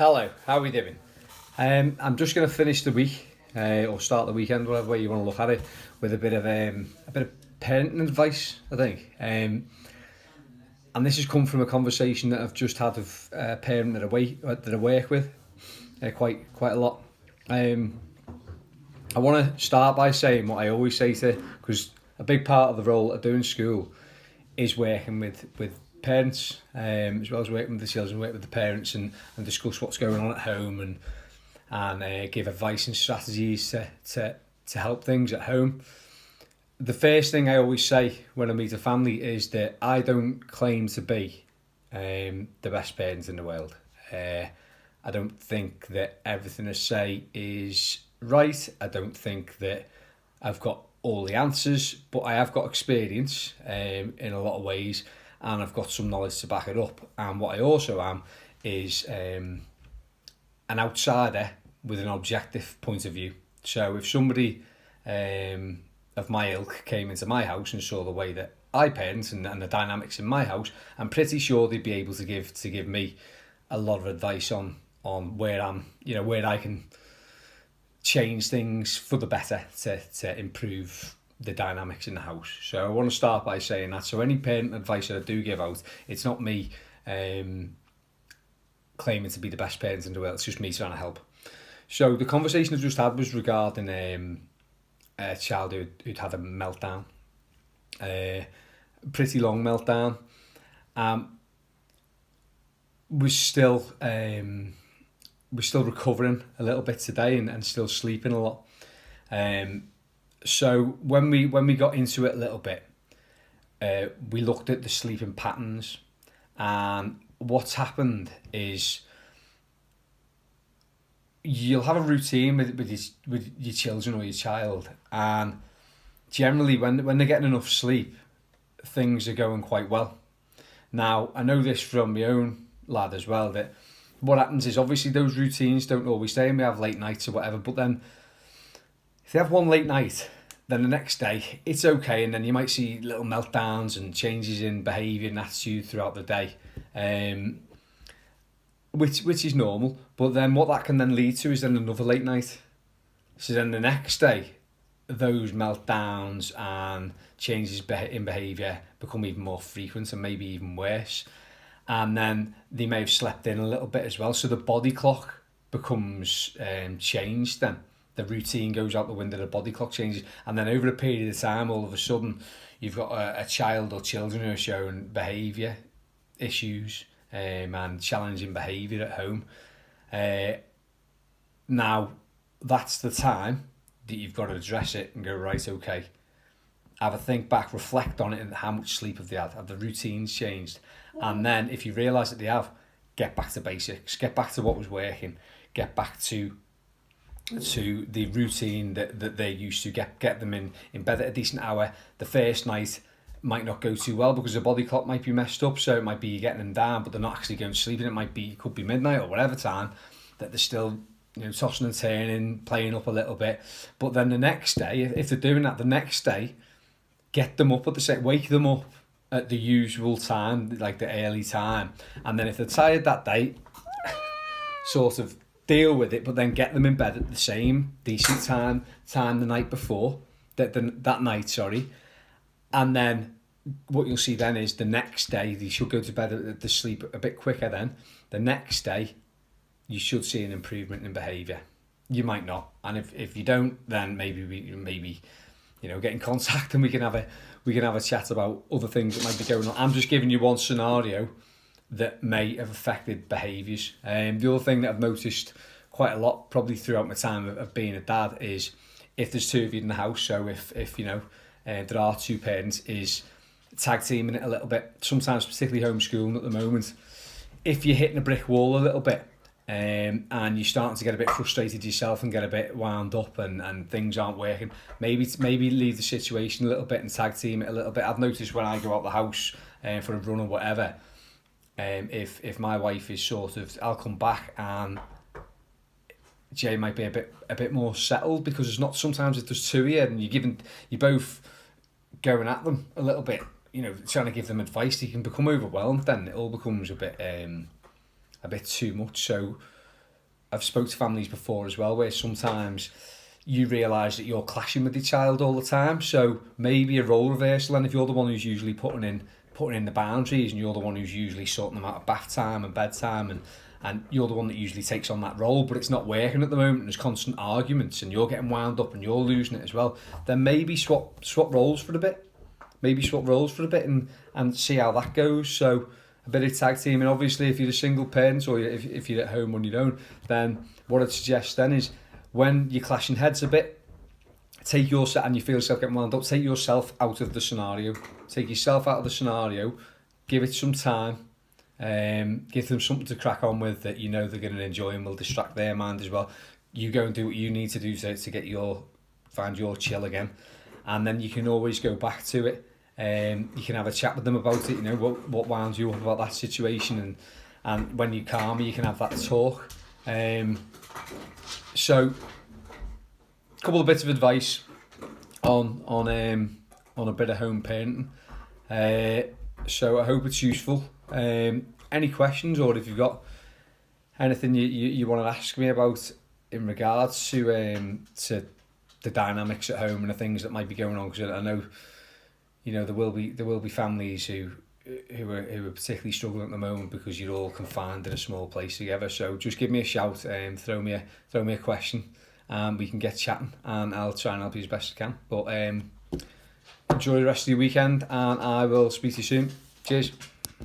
Hello, how are we doing? I'm just going to finish the week or start the weekend, whatever way you want to look at it, with a bit of parenting advice. I think, and this has come from a conversation that I've just had with a parent that I work with quite a lot. Um, I want to start by saying what I always say because a big part of the role I do in school is working with parents, as well as working with the children, work with the parents and discuss what's going on at home and give advice and strategies to help things at home. The first thing I always say when I meet a family is that I don't claim to be the best parent in the world. I don't think that everything I say is right. I don't think that I've got all the answers, but I have got experience in a lot of ways, and I've got some knowledge to back it up. And what I also am is an outsider with an objective point of view. So if somebody of my ilk came into my house and saw the way that I parent and the dynamics in my house, I'm pretty sure they'd be able to give me a lot of advice on where I can change things for the better to improve the dynamics in the house. So I want to start by saying that. So any parent advice that I do give out, it's not me claiming to be the best parent in the world. It's just me trying to help. So the conversation I just had was regarding a child who'd had a meltdown, a pretty long meltdown. Was still we're still recovering a little bit today and still sleeping a lot. So when we got into it a little bit, we looked at the sleeping patterns, and what's happened is you'll have a routine with your children or your child, and generally when they're getting enough sleep, things are going quite well. Now, I know this from my own lad as well, that what happens is obviously those routines don't always stay, and we have late nights or whatever, but then if you have one late night, then the next day it's okay, and then you might see little meltdowns and changes in behaviour and attitude throughout the day, which is normal. But then what that can then lead to is then another late night. So then the next day, those meltdowns and changes in behaviour become even more frequent and maybe even worse. And then they may have slept in a little bit as well. So the body clock becomes changed then. The routine goes out the window, the body clock changes. And then over a period of time, all of a sudden, you've got a child or children who are showing behaviour issues and challenging behaviour at home. Now, that's the time that you've got to address it and go, right, okay, have a think back, reflect on it and how much sleep have they had? Have the routines changed? And then if you realise that they have, get back to basics, get back to what was working, get back to the routine that they're used to, get them in bed at a decent hour. The first night might not go too well because the body clock might be messed up, so it might be you're getting them down but they're not actually going to sleep, and it could be midnight or whatever time that they're still tossing and turning, playing up a little bit. But then the next day, if they're doing that the next day, get them up wake them up at the usual time, like the early time. And then if they're tired that day, sort of deal with it, but then get them in bed at the same decent time the night before, that night, sorry. And then what you'll see then is the next day, they should go to bed at the sleep a bit quicker then. The next day, you should see an improvement in behaviour. You might not. And if you don't, then maybe get in contact and we can have a chat about other things that might be going on. I'm just giving you one scenario that may have affected behaviours. The other thing that I've noticed quite a lot, probably throughout my time of being a dad, is if there's two of you in the house, so if there are two parents, is tag teaming it a little bit. Sometimes, particularly homeschooling at the moment, if you're hitting a brick wall a little bit, and you're starting to get a bit frustrated yourself and get a bit wound up and things aren't working, maybe leave the situation a little bit and tag team it a little bit. I've noticed when I go out the house for a run or whatever, if my wife is I'll come back and Jay might be a bit more settled, because it's not, sometimes if there's two here and you're both going at them a little bit, trying to give them advice, you can become overwhelmed. Then it all becomes a bit too much. So I've spoke to families before as well where sometimes you realise that you're clashing with your child all the time. So maybe a role reversal, and if you're the one who's usually putting in the boundaries, and you're the one who's usually sorting them out at bath time and bedtime, and you're the one that usually takes on that role, but it's not working at the moment, and there's constant arguments, and you're getting wound up and you're losing it as well, then maybe swap roles for a bit. And see how that goes. So a bit of tag team, and obviously if you're a single parent or if you're at home on your own, then what I'd suggest then is when you're clashing heads a bit, take yourself, and you feel yourself getting wound up, take yourself out of the scenario. Take yourself out of the scenario, give it some time, give them something to crack on with that you know they're going to enjoy and will distract their mind as well. You go and do what you need to do to get find your chill again, and then you can always go back to it. You can have a chat with them about it, you know, what wound you up about that situation, and when you're calmer you can have that talk. So a couple of bits of advice on a bit of home parenting. So I hope it's useful. Any questions, or if you've got anything you want to ask me about in regards to the dynamics at home and the things that might be going on, because I know, you know, there will be families who are particularly struggling at the moment because you're all confined in a small place together. So just give me a shout, throw me a question, and we can get chatting, and I'll try and help you as best I can. But enjoy the rest of your weekend, and I will speak to you soon. Cheers.